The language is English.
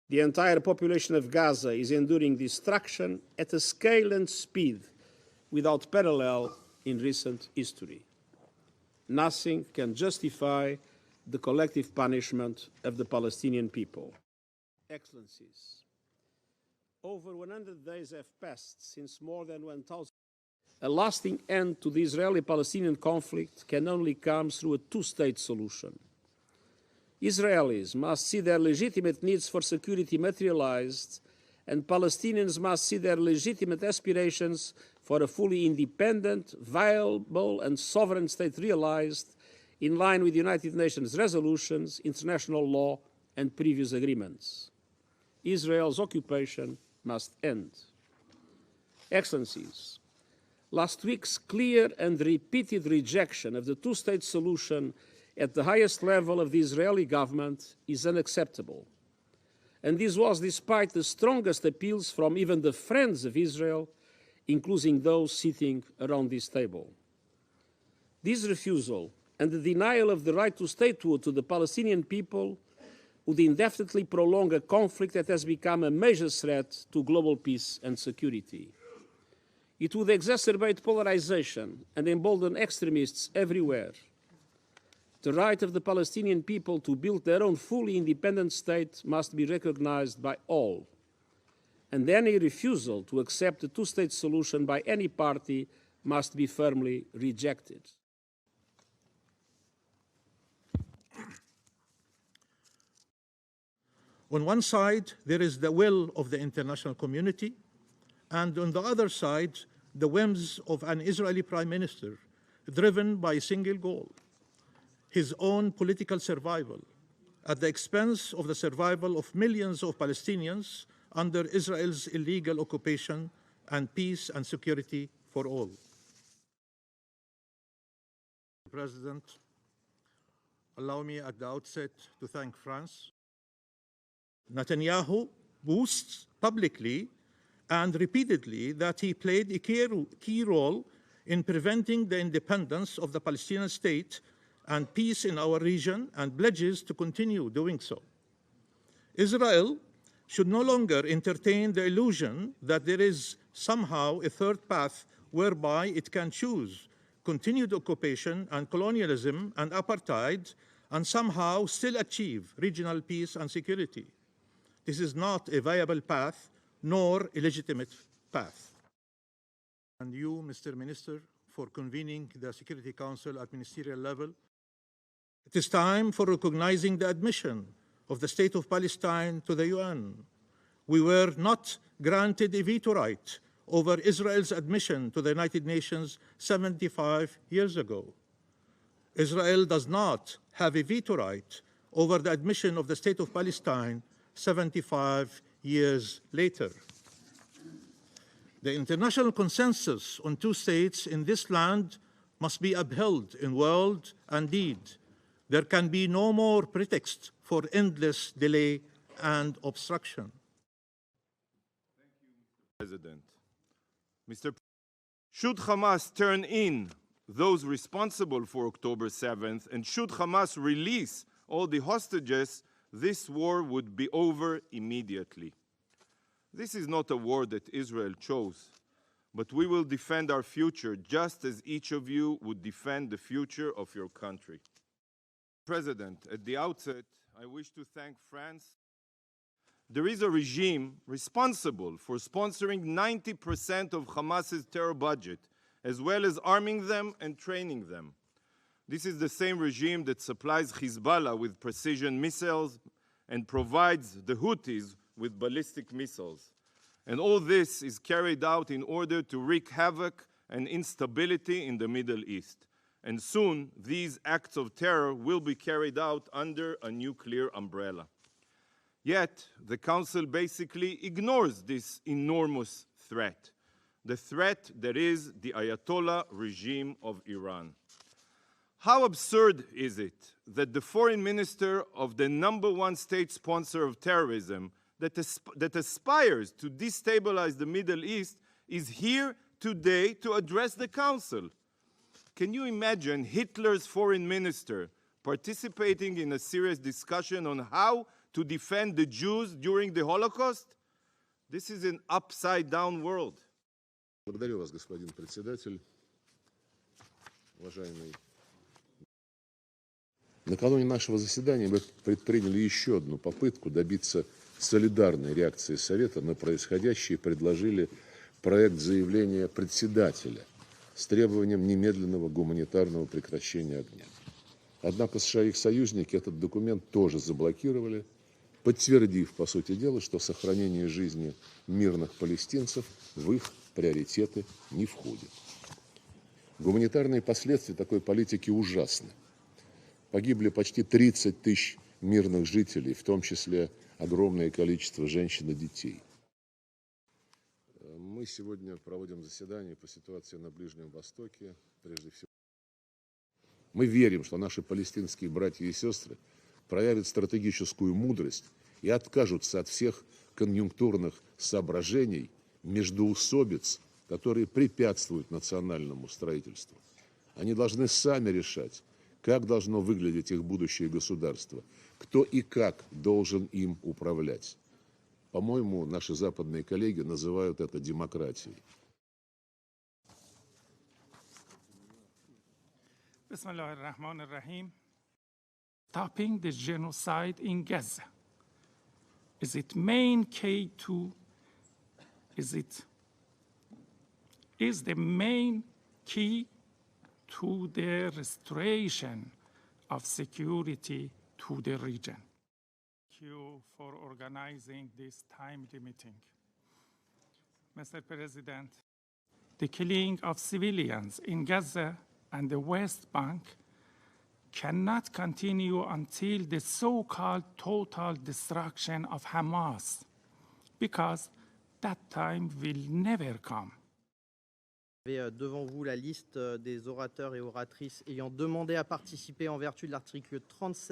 The entire population of Gaza is enduring destruction at a scale and speed without parallel in recent history. Nothing can justify the collective punishment of the Palestinian people. Excellencies, over 100 days have passed since more than 1,000. A lasting end to the Israeli-Palestinian conflict can only come through a two-state solution. Israelis must see their legitimate needs for security materialized, and Palestinians must see their legitimate aspirations for a fully independent, viable, and sovereign state realized in line with United Nations resolutions, international law, and previous agreements. Israel's occupation must end. Excellencies, last week's clear and repeated rejection of the two-state solution at the highest level of the Israeli government is unacceptable. And this was despite the strongest appeals from even the friends of Israel, including those sitting around this table. This refusal and the denial of the right to statehood to the Palestinian people would indefinitely prolong a conflict that has become a major threat to global peace and security. It would exacerbate polarization and embolden extremists everywhere. The right of the Palestinian people to build their own fully independent state must be recognized by all, and any refusal to accept the two-state solution by any party must be firmly rejected. On one side, there is the will of the international community, and on the other side, the whims of an Israeli prime minister driven by a single goal: his own political survival, at the expense of the survival of millions of Palestinians under Israel's illegal occupation and peace and security for all. President, allow me at the outset to thank France. Netanyahu boasts publicly and repeatedly that he played a key role in preventing the independence of the Palestinian state and peace in our region, and pledges to continue doing so. Israel should no longer entertain the illusion that there is somehow a third path whereby it can choose continued occupation and colonialism and apartheid and somehow still achieve regional peace and security. This is not a viable path, nor a legitimate path. And you, Mr. Minister, for convening the Security Council at ministerial level. It is time for recognizing the admission of the State of Palestine to the UN. We were not granted a veto right over Israel's admission to the United Nations 75 years ago. Israel does not have a veto right over the admission of the State of Palestine 75 years later. The international consensus on two states in this land must be upheld in word and deed. There can be no more pretext for endless delay and obstruction. Thank you, Mr. President. Should Hamas turn in those responsible for October 7th, and should Hamas release all the hostages, this war would be over immediately. This is not a war that Israel chose, but we will defend our future just as each of you would defend the future of your country. President, at the outset, I wish to thank France. There is a regime responsible for sponsoring 90% of Hamas's terror budget, as well as arming them and training them. This is the same regime that supplies Hezbollah with precision missiles and provides the Houthis with ballistic missiles. And all this is carried out in order to wreak havoc and instability in the Middle East. And soon, these acts of terror will be carried out under a nuclear umbrella. Yet, the Council basically ignores this enormous threat, the threat that is the Ayatollah regime of Iran. How absurd is it that the foreign minister of the #1 state sponsor of terrorism that aspires to destabilize the Middle East is here today to address the Council? Can you imagine Hitler's foreign minister participating in a serious discussion on how to defend the Jews during the Holocaust? This is an upside-down world. Благодарю вас, господин председатель. Уважаемый. Накануне нашего заседания мы предприняли еще одну попытку добиться солидарной реакции Совета на происходящее и предложили проект заявления председателя с требованием немедленного гуманитарного прекращения огня. Однако США и их союзники этот документ тоже заблокировали, подтвердив, по сути дела, что сохранение жизни мирных палестинцев в их приоритеты не входит. Гуманитарные последствия такой политики ужасны. Погибли почти 30 тысяч мирных жителей, в том числе огромное количество женщин и детей. Мы сегодня проводим заседание по ситуации на Ближнем Востоке, прежде всего. Мы верим, что наши палестинские братья и сестры проявят стратегическую мудрость и откажутся от всех конъюнктурных соображений, междоусобиц, которые препятствуют национальному строительству. Они должны сами решать, как должно выглядеть их будущее государство, кто и как должен им управлять. По-моему, наши западные коллеги называют это демократией. Bismillahirrahmanirrahim. Stopping the genocide in Gaza is its main key to is the main key to the restoration of security to the region. Thank you for organizing this timed meeting. Mr. President, the killing of civilians in Gaza and the West Bank cannot continue until the so-called total destruction of Hamas, because that time will never come. Vous avez devant vous la liste des orateurs et oratrices ayant demandé à participer en vertu de l'article 37.